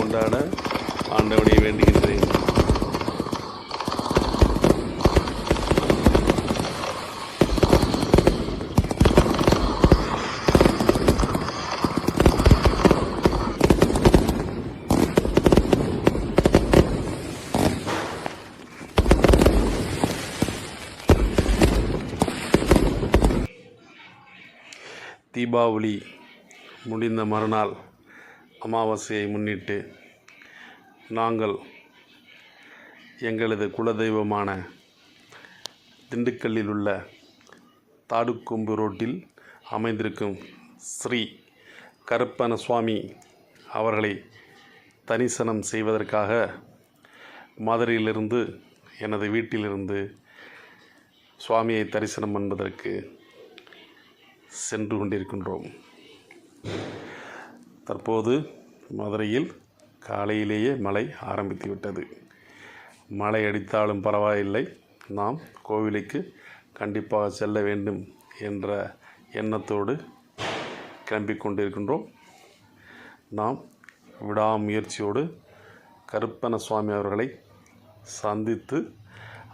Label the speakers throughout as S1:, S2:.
S1: கொண்டாட ஆண்டவனை வேண்டுகின்றேன். தீபாவளி முடிந்த மறுநாள் அமாவாசையை முன்னிட்டு நாங்கள் எங்களது குலதெய்வமான திண்டுக்கல்லில் உள்ள தாடுக்கொம்பு ரோட்டில் அமைந்திருக்கும் ஸ்ரீ கருப்பண சுவாமி அவர்களை தரிசனம் செய்வதற்காக மதுரையிலிருந்து எனது வீட்டிலிருந்து சுவாமியை தரிசனம் என்பதற்கு சென்று கொண்டிருக்கின்றோம். தற்போது மதுரையில் காலையிலேயே மழை ஆரம்பித்துவிட்டது. மழை அடித்தாலும் பரவாயில்லை, நாம் கோவிலுக்கு கண்டிப்பாக செல்ல வேண்டும் என்ற எண்ணத்தோடு கிளம்பிக் கொண்டிருக்கின்றோம். நாம் விடாமுயற்சியோடு கருப்பண சுவாமி அவர்களை சந்தித்து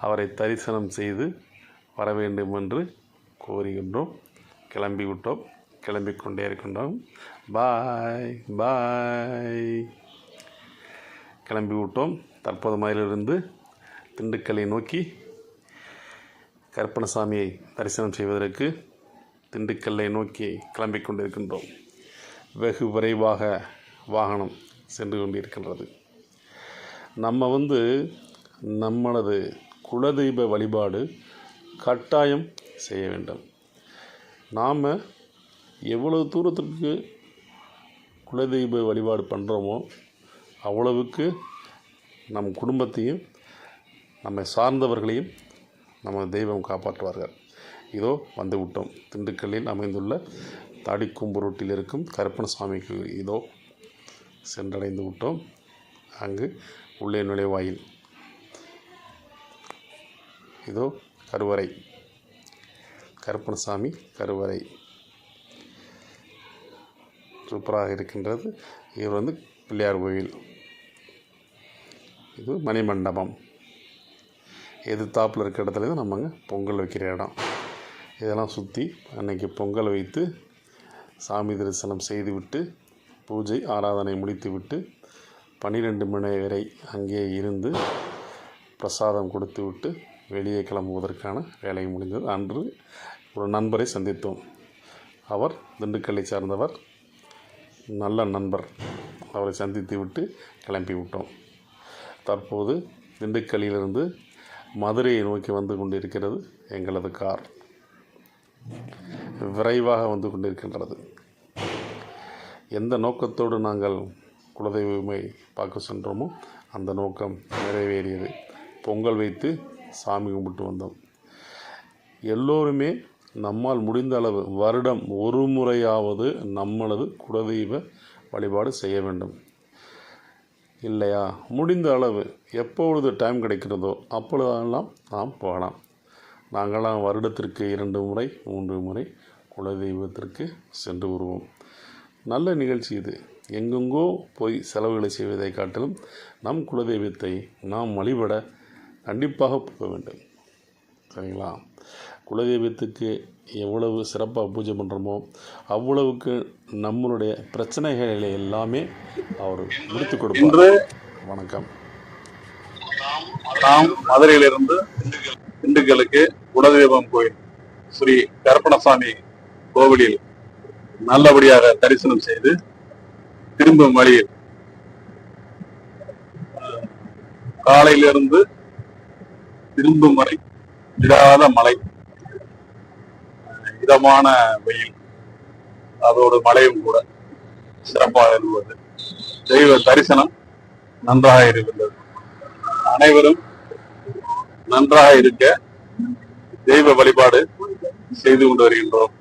S1: அவரை தரிசனம் செய்து வர வேண்டும் என்று கோருகின்றோம். கிளம்பிவிட்டோம், கிளம்பிக் கொண்டே இருக்கின்றோம். பாய் பாய். கிளம்பிவிட்டோம். தற்போது மயிலிருந்து திண்டுக்கல்லை நோக்கி கருப்பணசாமியை தரிசனம் செய்வதற்கு திண்டுக்கல்லை நோக்கி கிளம்பிக் கொண்டிருக்கின்றோம். வெகு விரைவாக வாகனம் சென்று கொண்டிருக்கின்றது. நம்மளது குலதெய்வ வழிபாடு கட்டாயம் செய்ய வேண்டும். நாம் எவ்வளவு தூரத்திற்கு குலதெய்வ வழிபாடு பண்ணுறோமோ அவ்வளவுக்கு நம் குடும்பத்தையும் நம்மை சார்ந்தவர்களையும் நம்ம தெய்வம் காப்பாற்றுவார்கள். இதோ வந்து விட்டோம். திண்டுக்கல்லில் அமைந்துள்ள தாடிக்கொம்பு ரோட்டில் இருக்கும் கருப்பணசாமிக்கு இதோ சென்றடைந்து விட்டோம். அங்கு உள்ளே நுழைவாயில் இதோ கருவறை, கருப்பணசாமி கருவறை சூப்பராக இருக்கின்றது. இவர் பிள்ளையார் கோயில், இது மணிமண்டபம். எதிர்த்தாப்பில் இருக்கிற இடத்துல தான் நம்ம பொங்கல் வைக்கிற இடம். இதெல்லாம் சுற்றி அன்னைக்கு பொங்கல் வைத்து சாமி தரிசனம் செய்துவிட்டு பூஜை ஆராதனை முடித்துவிட்டு 12 மணி வரை அங்கே இருந்து பிரசாதம் கொடுத்து விட்டு வெளியே கிளம்புவதற்கான வேலை முடிந்தது. அன்று ஒரு நண்பரை சந்தித்தோம். அவர் திண்டுக்கல்லை சார்ந்தவர், நல்ல நண்பர். அவரை சந்தித்து விட்டு கிளம்பி விட்டோம். தற்போது திண்டுக்கல்லிலிருந்து மதுரையை நோக்கி வந்து கொண்டிருக்கிறது எங்களது கார். விரைவாக வந்து கொண்டிருக்கின்றது. எந்த நோக்கத்தோடு நாங்கள் குலதெய்வமை பார்க்க சென்றோமோ அந்த நோக்கம் நிறைவேறியது. பொங்கல் வைத்து சாமி கும்பிட்டு வந்தோம். எல்லோருமே நம்மால் முடிந்த அளவு வருடம் ஒரு முறையாவது நம்மளது குலதெய்வ வழிபாடு செய்ய வேண்டும். இல்லையா, முடிந்த அளவு எப்பொழுது டைம் கிடைக்கிறதோ அப்பொழுதெல்லாம் நாம் போகலாம். நாங்களாம் வருடத்திற்கு 2 முறை 3 முறை குலதெய்வத்திற்கு சென்று வருவோம். நல்ல நிகழ்ச்சி இது. எங்கெங்கோ போய் செலவுகளை செய்வதை காட்டிலும் நம் குலதெய்வத்தை நாம் வழிபட கண்டிப்பாக போக வேண்டும். சரிங்களா? குலதெய்வத்துக்கு எவ்வளவு சிறப்பாக பூஜை பண்ணுறோமோ அவ்வளவுக்கு நம்மளுடைய பிரச்சனைகளை எல்லாமே அவர் முடித்து கொடுப்பார். வணக்கம்.
S2: நாம் மதுரையிலிருந்து திண்டுக்கலுக்கு குலதெய்வம் கோயில் ஸ்ரீ கருப்பணசாமி கோவிலில் நல்லபடியாக தரிசனம் செய்து திரும்பும் வழியில் காலையிலிருந்து திரும்பும் வரை விடாத மழை, இதமான வெயில், அதோடு மழையும் கூட சிறப்பாக இருந்தது. தெய்வ தரிசனம் நன்றாக இருக்கின்றது. அனைவரும் நன்றாக இருக்க தெய்வ வழிபாடு செய்து கொண்டு வருகின்றோம்.